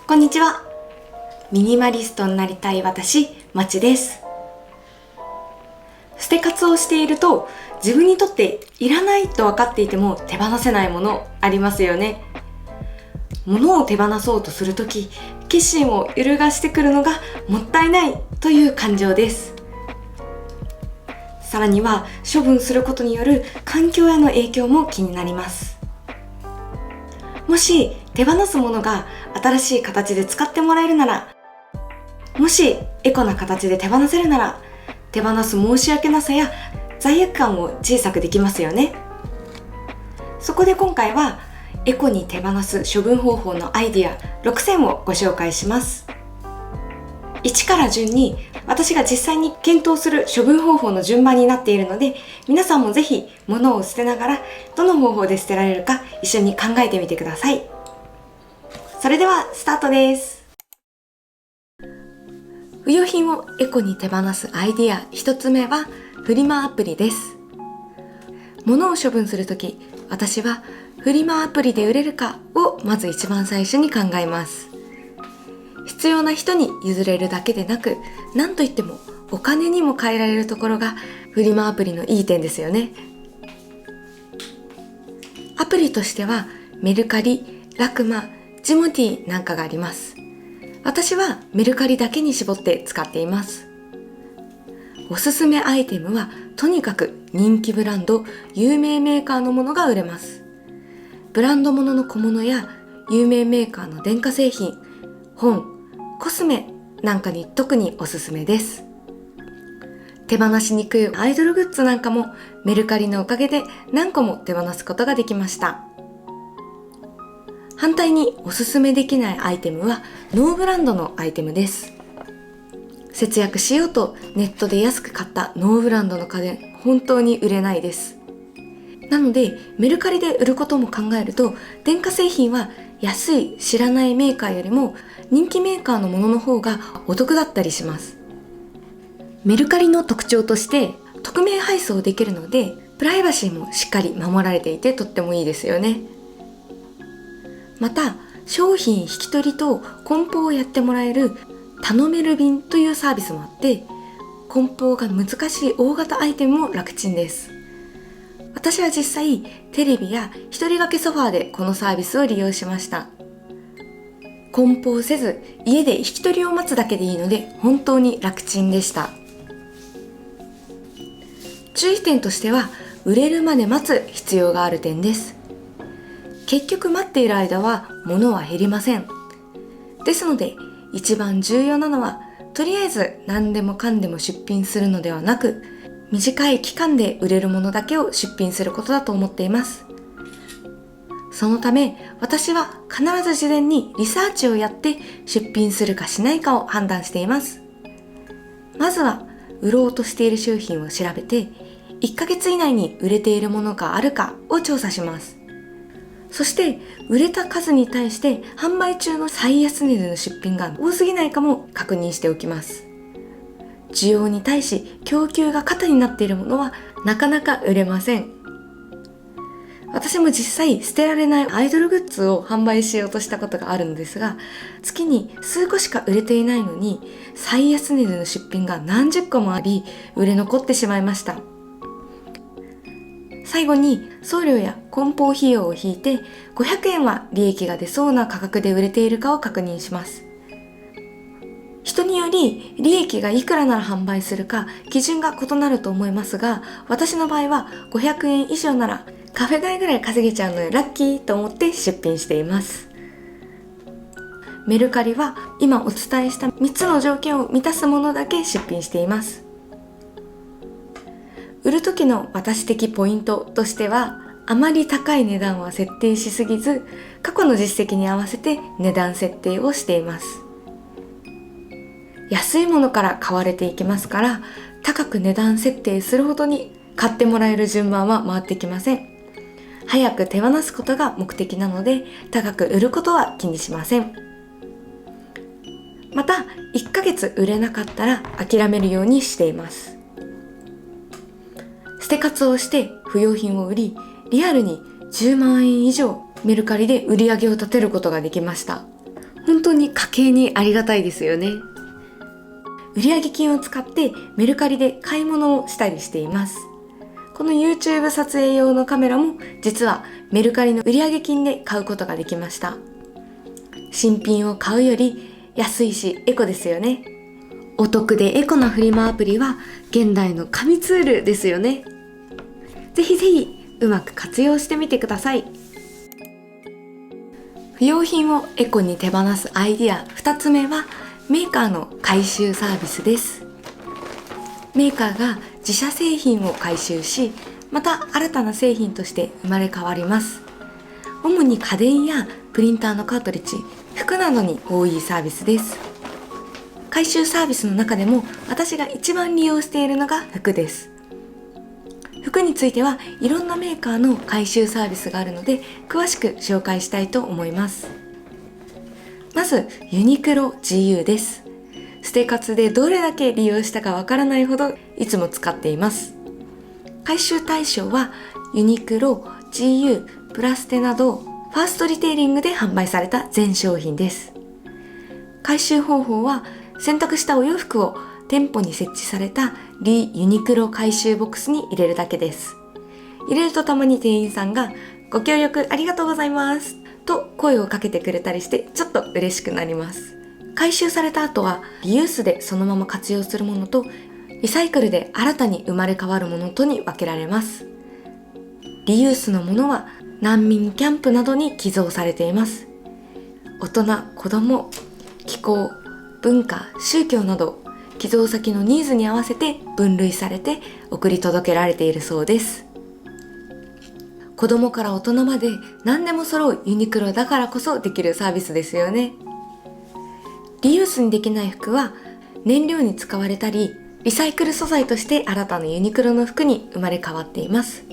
こんにちは。ミニマリストになりたい私、まちです。捨て活をしていると、自分にとっていらないと分かっていても手放せないものありますよね。物を手放そうとするとき、決心を揺るがしてくるのがもったいないという感情です。さらには処分することによる環境への影響も気になります。もし手放すものが新しい形で使ってもらえるなら、もしエコな形で手放せるなら、手放す申し訳なさや罪悪感を小さくできますよね。そこで今回はエコに手放す処分方法のアイディア6選をご紹介します。1から順に私が実際に検討する処分方法の順番になっているので、皆さんもぜひ物を捨てながらどの方法で捨てられるか一緒に考えてみてください。それではスタートです。不要品をエコに手放すアイディア1つ目はフリマアプリです。物を処分するとき、私はフリマアプリで売れるかをまず一番最初に考えます。必要な人に譲れるだけでなく、何といってもお金にも換えられるところがフリマアプリのいい点ですよね。アプリとしてはメルカリ、ラクマ、ジモティなんかがあります。私はメルカリだけに絞って使っています。おすすめアイテムはとにかく人気ブランド、有名メーカーのものが売れます。ブランド物の小物や有名メーカーの電化製品、本、コスメなんかに特におすすめです。手放しにくいアイドルグッズなんかもメルカリのおかげで何個も手放すことができました。反対におすすめできないアイテムはノーブランドのアイテムです。節約しようとネットで安く買ったノーブランドの家電、本当に売れないです。なのでメルカリで売ることも考えると、電化製品は安い知らないメーカーよりも人気メーカーのものの方がお得だったりします。メルカリの特徴として匿名配送できるので、プライバシーもしっかり守られていてとってもいいですよね。また商品引き取りと梱包をやってもらえる頼める便というサービスもあって、梱包が難しい大型アイテムも楽ちんです。私は実際テレビや一人掛けソファーでこのサービスを利用しました。梱包せず家で引き取りを待つだけでいいので本当に楽ちんでした。注意点としては売れるまで待つ必要がある点です。結局待っている間は物は減りません。ですので一番重要なのは、とりあえず何でもかんでも出品するのではなく、短い期間で売れるものだけを出品することだと思っています。そのため私は必ず事前にリサーチをやって出品するかしないかを判断しています。まずは売ろうとしている商品を調べて、1ヶ月以内に売れているものがあるかを調査します。そして売れた数に対して販売中の最安値での出品が多すぎないかも確認しておきます。需要に対し供給が過多になっているものはなかなか売れません。私も実際捨てられないアイドルグッズを販売しようとしたことがあるんですが、月に数個しか売れていないのに最安値での出品が何十個もあり、売れ残ってしまいました。最後に送料や梱包費用を引いて500円は利益が出そうな価格で売れているかを確認します。人により利益がいくらなら販売するか基準が異なると思いますが、私の場合は500円以上ならカフェ代ぐらい稼げちゃうのでラッキーと思って出品しています。メルカリは今お伝えした3つの条件を満たすものだけ出品しています。売る時の私的ポイントとしては、あまり高い値段は設定しすぎず、過去の実績に合わせて値段設定をしています。安いものから買われていきますから、高く値段設定するほどに買ってもらえる順番は回ってきません。早く手放すことが目的なので、高く売ることは気にしません。また1ヶ月売れなかったら諦めるようにしています。捨て活をして不用品を売り、リアルに10万円以上メルカリで売り上げを立てることができました。本当に家計にありがたいですよね。売上金を使ってメルカリで買い物をしたりしています。この YouTube 撮影用のカメラも実はメルカリの売上金で買うことができました。新品を買うより安いしエコですよね。お得でエコなフリマアプリは現代の神ツールですよね。ぜひぜひうまく活用してみてください。不用品をエコに手放すアイディア2つ目はメーカーの回収サービスです。メーカーが自社製品を回収し、また新たな製品として生まれ変わります。主に家電やプリンターのカートリッジ、服などに多いサービスです。回収サービスの中でも私が一番利用しているのが服です。服についてはいろんなメーカーの回収サービスがあるので詳しく紹介したいと思います。まずユニクロ GU です。捨て活でどれだけ利用したかわからないほどいつも使っています。回収対象はユニクロ、GU、プラステなどファーストリテイリングで販売された全商品です。回収方法は洗濯したお洋服を店舗に設置されたリユニクロ回収ボックスに入れるだけです。入れるとたまに店員さんがご協力ありがとうございますと声をかけてくれたりしてちょっと嬉しくなります。回収された後はリユースでそのまま活用するものとリサイクルで新たに生まれ変わるものとに分けられます。リユースのものは難民キャンプなどに寄贈されています。大人、子供、気候、文化、宗教など寄贈先のニーズに合わせて分類されて送り届けられているそうです。子供から大人まで何でも揃うユニクロだからこそできるサービスですよね。リユースにできない服は燃料に使われたりリサイクル素材として新たなユニクロの服に生まれ変わっています。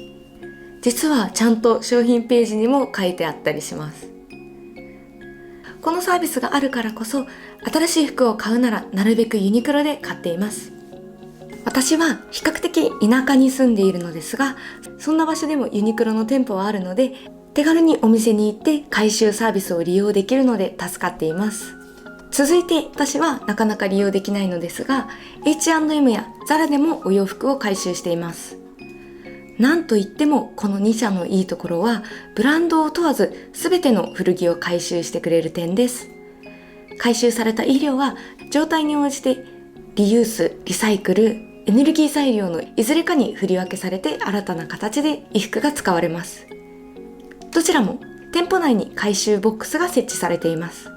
実はちゃんと商品ページにも書いてあったりします。このサービスがあるからこそ新しい服を買うならなるべくユニクロで買っています。私は比較的田舎に住んでいるのですが、そんな場所でもユニクロの店舗はあるので手軽にお店に行って回収サービスを利用できるので助かっています。続いて私はなかなか利用できないのですが H&M や ZARA でもお洋服を回収しています。なんといってもこの2社のいいところはブランドを問わず全ての古着を回収してくれる点です。回収された衣料は状態に応じてリユース、リサイクル、エネルギー材料のいずれかに振り分けされて新たな形で衣服が使われます。どちらも店舗内に回収ボックスが設置されています。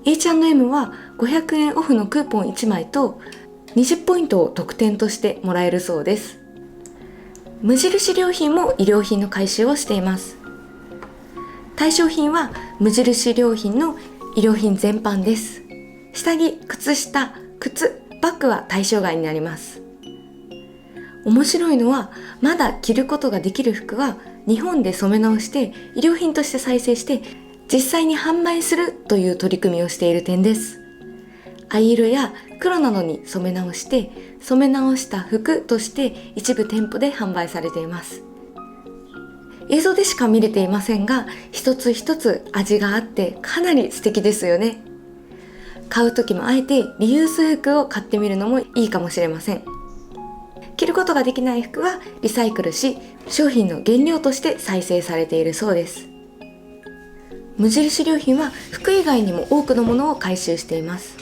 H&M は500円オフのクーポン1枚と20ポイントを特典としてもらえるそうです。無印良品も衣料品の回収をしています。対象品は無印良品の衣料品全般です。下着、靴下、靴、バッグは対象外になります。面白いのはまだ着ることができる服は日本で染め直して衣料品として再生して実際に販売するという取り組みをしている点です。藍色や黒などに染め直して染め直した服として一部店舗で販売されています。映像でしか見れていませんが一つ一つ味があってかなり素敵ですよね。買う時もあえてリユース服を買ってみるのもいいかもしれません。着ることができない服はリサイクルし商品の原料として再生されているそうです。無印良品は服以外にも多くのものを回収しています。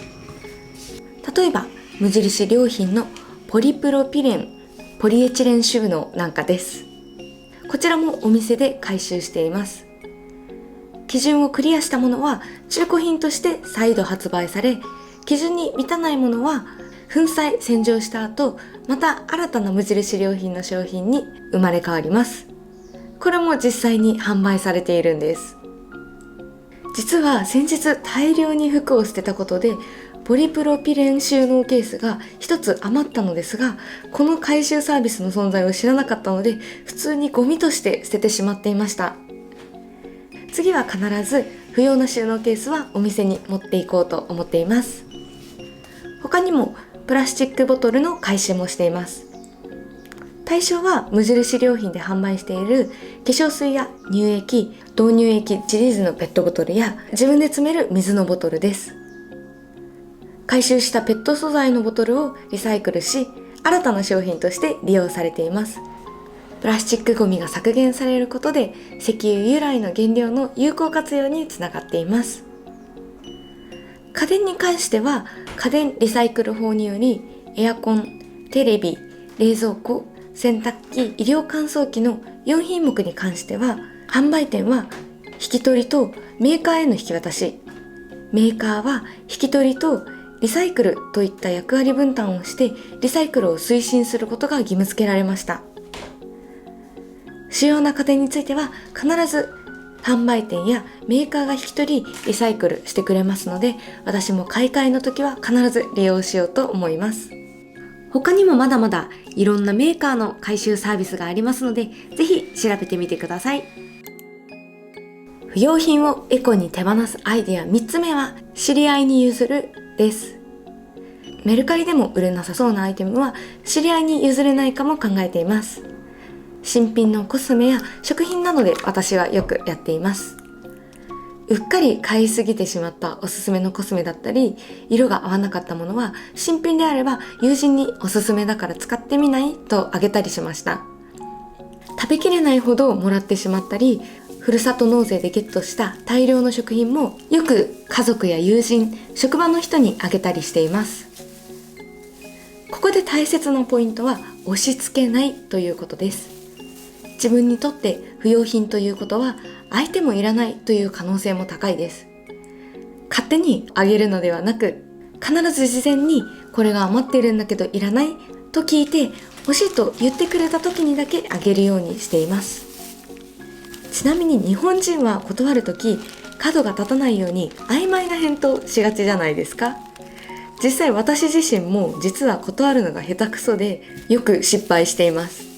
例えば無印良品のポリプロピレン、ポリエチレン収納なんかです。こちらもお店で回収しています。基準をクリアしたものは中古品として再度発売され、基準に満たないものは粉砕洗浄した後、また新たな無印良品の商品に生まれ変わります。これも実際に販売されているんです。実は先日大量に服を捨てたことでポリプロピレン収納ケースが一つ余ったのですが、この回収サービスの存在を知らなかったので普通にゴミとして捨ててしまっていました。次は必ず不要な収納ケースはお店に持っていこうと思っています。他にもプラスチックボトルの回収もしています。対象は無印良品で販売している化粧水や乳液、導入液シリーズのペットボトルや自分で詰める水のボトルです。回収したペット素材のボトルをリサイクルし、新たな商品として利用されています。プラスチックごみが削減されることで石油由来の原料の有効活用につながっています。家電に関しては家電リサイクル法によりエアコン、テレビ、冷蔵庫、洗濯機、医療乾燥機の4品目に関しては販売店は引き取りとメーカーへの引き渡し、メーカーは引き取りとリサイクルといった役割分担をしてリサイクルを推進することが義務付けられました。主要な家電については必ず販売店やメーカーが引き取りリサイクルしてくれますので、私も買い替えの時は必ず利用しようと思います。他にもまだまだいろんなメーカーの回収サービスがありますので、ぜひ調べてみてください。不要品をエコに手放すアイデア3つ目は知り合いに譲るです。メルカリでも売れなさそうなアイテムは知り合いに譲れないかも考えています。新品のコスメや食品などで私はよくやっています。うっかり買いすぎてしまったおすすめのコスメだったり、色が合わなかったものは新品であれば友人におすすめだから使ってみないとあげたりしました。食べきれないほどもらってしまったり、ふるさと納税でゲットした大量の食品もよく家族や友人、職場の人にあげたりしています。ここで大切なポイントは押し付けないということです。自分にとって不要品ということは相手もいらないという可能性も高いです。勝手にあげるのではなく、必ず事前にこれが余っているんだけどいらないと聞いて欲しいと言ってくれた時にだけあげるようにしています。ちなみに日本人は断るとき角が立たないように曖昧な返答しがちじゃないですか。実際私自身も実は断るのが下手くそでよく失敗しています。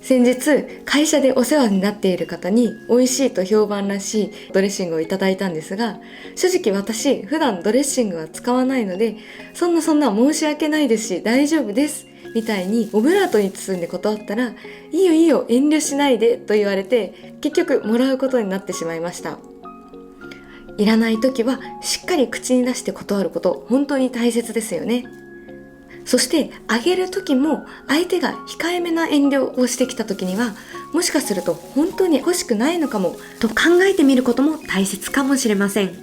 先日会社でお世話になっている方に美味しいと評判らしいドレッシングをいただいたんですが、正直私普段ドレッシングは使わないのでそんな申し訳ないですし大丈夫ですみたいにオブラートに包んで断ったら、いいよいいよ遠慮しないでと言われて結局もらうことになってしまいました。いらない時はしっかり口に出して断ること、本当に大切ですよね。そしてあげる時も相手が控えめな遠慮をしてきた時には、もしかすると本当に欲しくないのかもと考えてみることも大切かもしれません。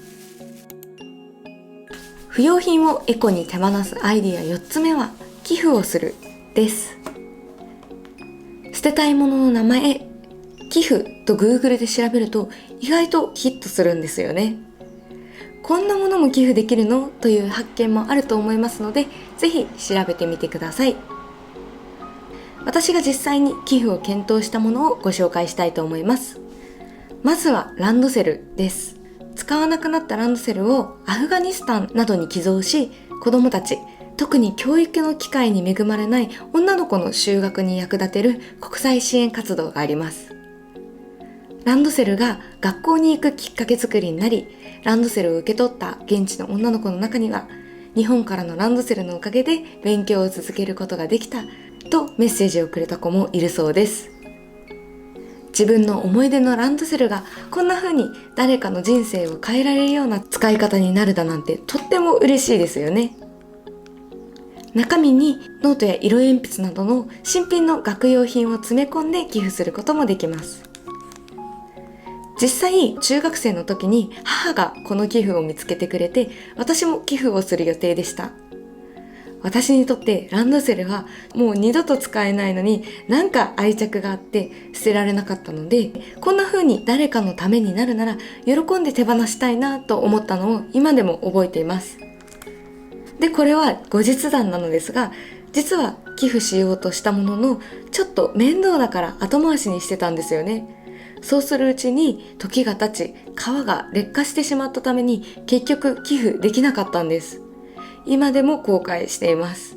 不要品をエコに手放すアイディア4つ目は寄付をするです。捨てたいものの名前、寄付と Google で調べると意外とヒットするんですよね。こんなものも寄付できるのという発見もあると思いますので、ぜひ調べてみてください。私が実際に寄付を検討したものをご紹介したいと思います。まずはランドセルです。使わなくなったランドセルをアフガニスタンなどに寄贈し、子どもたち、特に教育の機会に恵まれない女の子の就学に役立てる国際支援活動があります。ランドセルが学校に行くきっかけ作りになり、ランドセルを受け取った現地の女の子の中には、日本からのランドセルのおかげで勉強を続けることができたとメッセージをくれた子もいるそうです。自分の思い出のランドセルがこんな風に誰かの人生を変えられるような使い方になるだなんてとっても嬉しいですよね。中身にノートや色鉛筆などの新品の学用品を詰め込んで寄付することもできます。実際中学生の時に母がこの寄付を見つけてくれて、私も寄付をする予定でした。私にとってランドセルはもう二度と使えないのに、なんか愛着があって捨てられなかったので、こんな風に誰かのためになるなら喜んで手放したいなと思ったのを今でも覚えています。で、これは後日談なのですが、実は寄付しようとしたもののちょっと面倒だから後回しにしてたんですよね。そうするうちに時が経ち、皮が劣化してしまったために結局寄付できなかったんです。今でも後悔しています。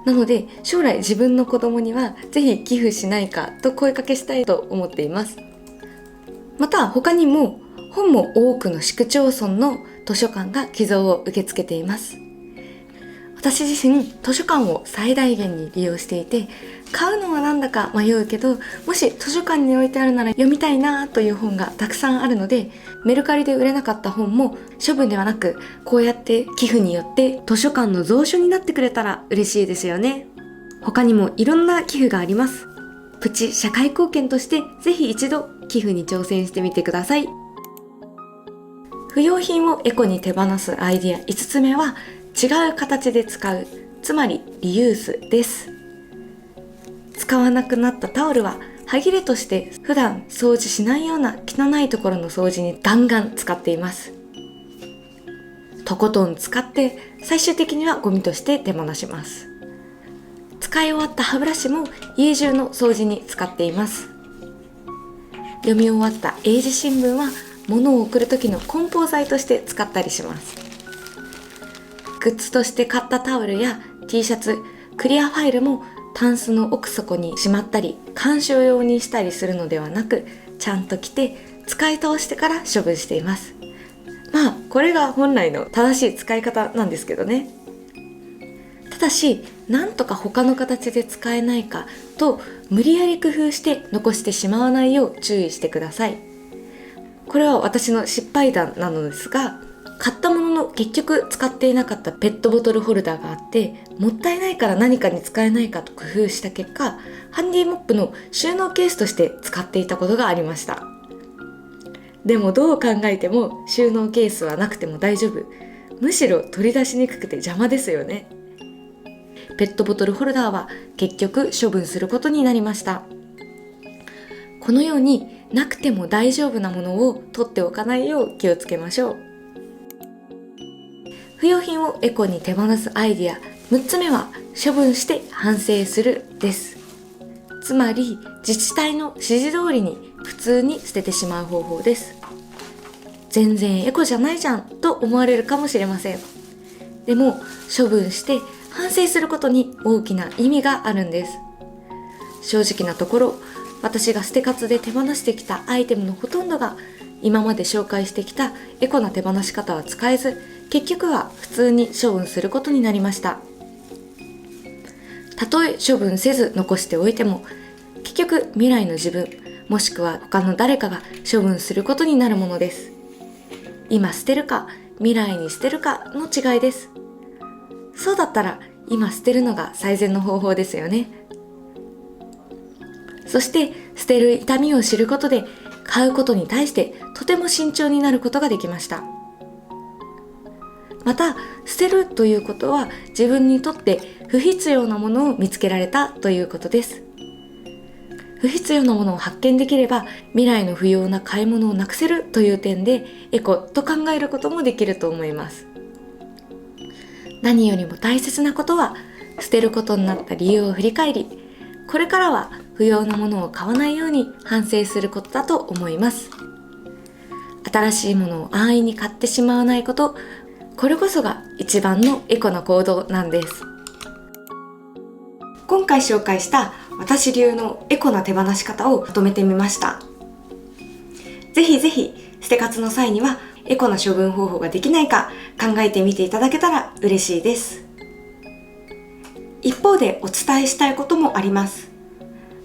なので将来自分の子供にはぜひ寄付しないかと声かけしたいと思っています。また他にも本も多くの市区町村の図書館が寄贈を受け付けています。私自身図書館を最大限に利用していて、買うのはなんだか迷うけど、もし図書館に置いてあるなら読みたいなという本がたくさんあるので、メルカリで売れなかった本も処分ではなく、こうやって寄付によって図書館の蔵書になってくれたら嬉しいですよね。他にもいろんな寄付があります。プチ社会貢献としてぜひ一度寄付に挑戦してみてください。不要品をエコに手放すアイディア5つ目は、違う形で使う、つまりリユースです。使わなくなったタオルは歯切れとして普段掃除しないような汚いところの掃除にガンガン使っています。とことん使って最終的にはゴミとして手放します。使い終わった歯ブラシも家中の掃除に使っています。読み終わった英字新聞は物を送る時の梱包材として使ったりします。グッズとして買ったタオルや T シャツ、クリアファイルもタンスの奥底にしまったり鑑賞用にしたりするのではなく、ちゃんと着て使い倒してから処分しています。まあこれが本来の正しい使い方なんですけどね。ただし、なんとか他の形で使えないかと無理やり工夫して残してしまわないよう注意してください。これは私の失敗談なのですが、買ったものの結局使っていなかったペットボトルホルダーがあって、もったいないから何かに使えないかと工夫した結果、ハンディモップの収納ケースとして使っていたことがありました。でもどう考えても収納ケースはなくても大丈夫。むしろ取り出しにくくて邪魔ですよね。ペットボトルホルダーは結局処分することになりました。このようになくても大丈夫なものを取っておかないよう気をつけましょう。不要品をエコに手放すアイディア6つ目は、処分して反省するです。つまり自治体の指示通りに普通に捨ててしまう方法です。全然エコじゃないじゃんと思われるかもしれません。でも処分して反省することに大きな意味があるんです。正直なところ、私が捨て活で手放してきたアイテムのほとんどが今まで紹介してきたエコな手放し方は使えず、結局は普通に処分することになりました。たとえ処分せず残しておいても、結局未来の自分もしくは他の誰かが処分することになるものです。今捨てるか未来に捨てるかの違いです。そうだったら今捨てるのが最善の方法ですよね。そして捨てる痛みを知ることで、買うことに対してとても慎重になることができました。また捨てるということは、自分にとって不必要なものを見つけられたということです。不必要なものを発見できれば、未来の不要な買い物をなくせるという点でエコと考えることもできると思います。何よりも大切なことは、捨てることになった理由を振り返り、これからは不要なものを買わないように反省することだと思います。新しいものを安易に買ってしまわないこと、これこそが一番のエコな行動なんです。今回紹介した私流のエコな手放し方をまとめてみました。ぜひぜひ捨て活の際にはエコな処分方法ができないか考えてみていただけたら嬉しいです。一方でお伝えしたいこともあります。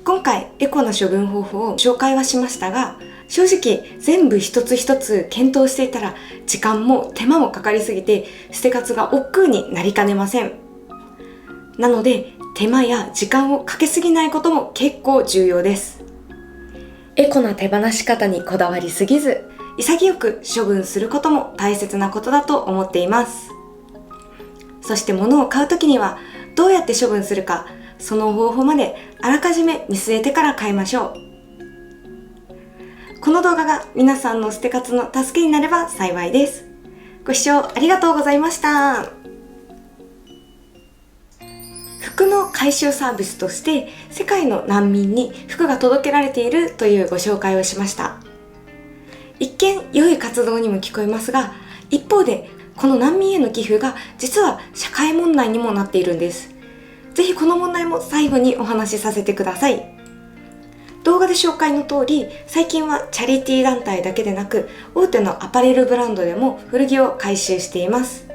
今回エコな処分方法を紹介はしましたが、正直全部一つ一つ検討していたら時間も手間もかかりすぎて捨て活が億劫になりかねません。なので手間や時間をかけすぎないことも結構重要です。エコな手放し方にこだわりすぎず、潔く処分することも大切なことだと思っています。そして物を買うときにはどうやって処分するか、その方法まであらかじめ見据えてから買いましょう。この動画が皆さんの捨て活の助けになれば幸いです。ご視聴ありがとうございました。服の回収サービスとして世界の難民に服が届けられているというご紹介をしました。一見良い活動にも聞こえますが、一方でこの難民への寄付が実は社会問題にもなっているんです。ぜひこの問題も最後にお話しさせてください。動画で紹介の通り、最近はチャリティー団体だけでなく、大手のアパレルブランドでも古着を回収しています。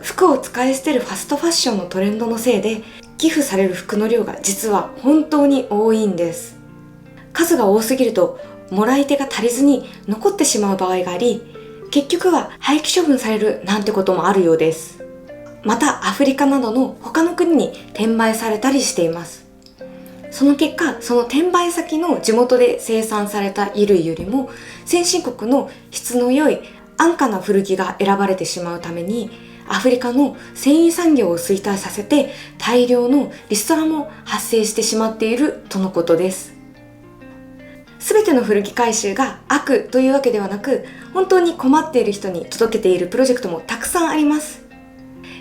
服を使い捨てるファストファッションのトレンドのせいで、寄付される服の量が実は本当に多いんです。数が多すぎると、もらい手が足りずに残ってしまう場合があり、結局は廃棄処分されるなんてこともあるようです。またアフリカなどの他の国に転売されたりしています。その結果、その転売先の地元で生産された衣類よりも先進国の質の良い安価な古着が選ばれてしまうために、アフリカの繊維産業を衰退させて大量のリストラも発生してしまっているとのことです。すべての古着回収が悪というわけではなく、本当に困っている人に届けているプロジェクトもたくさんあります。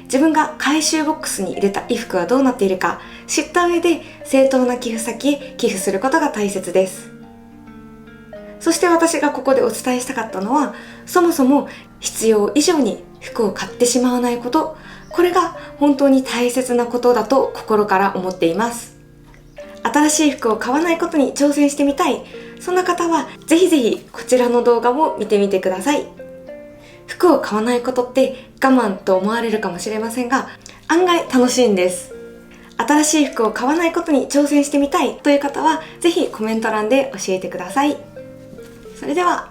自分が回収ボックスに入れた衣服はどうなっているか知った上で、正当な寄付先へ寄付することが大切です。そして私がここでお伝えしたかったのは、そもそも必要以上に服を買ってしまわないこと、これが本当に大切なことだと心から思っています。新しい服を買わないことに挑戦してみたい、そんな方はぜひぜひこちらの動画も見てみてください。服を買わないことって我慢と思われるかもしれませんが、案外楽しいんです。新しい服を買わないことに挑戦してみたいという方は、ぜひコメント欄で教えてください。それでは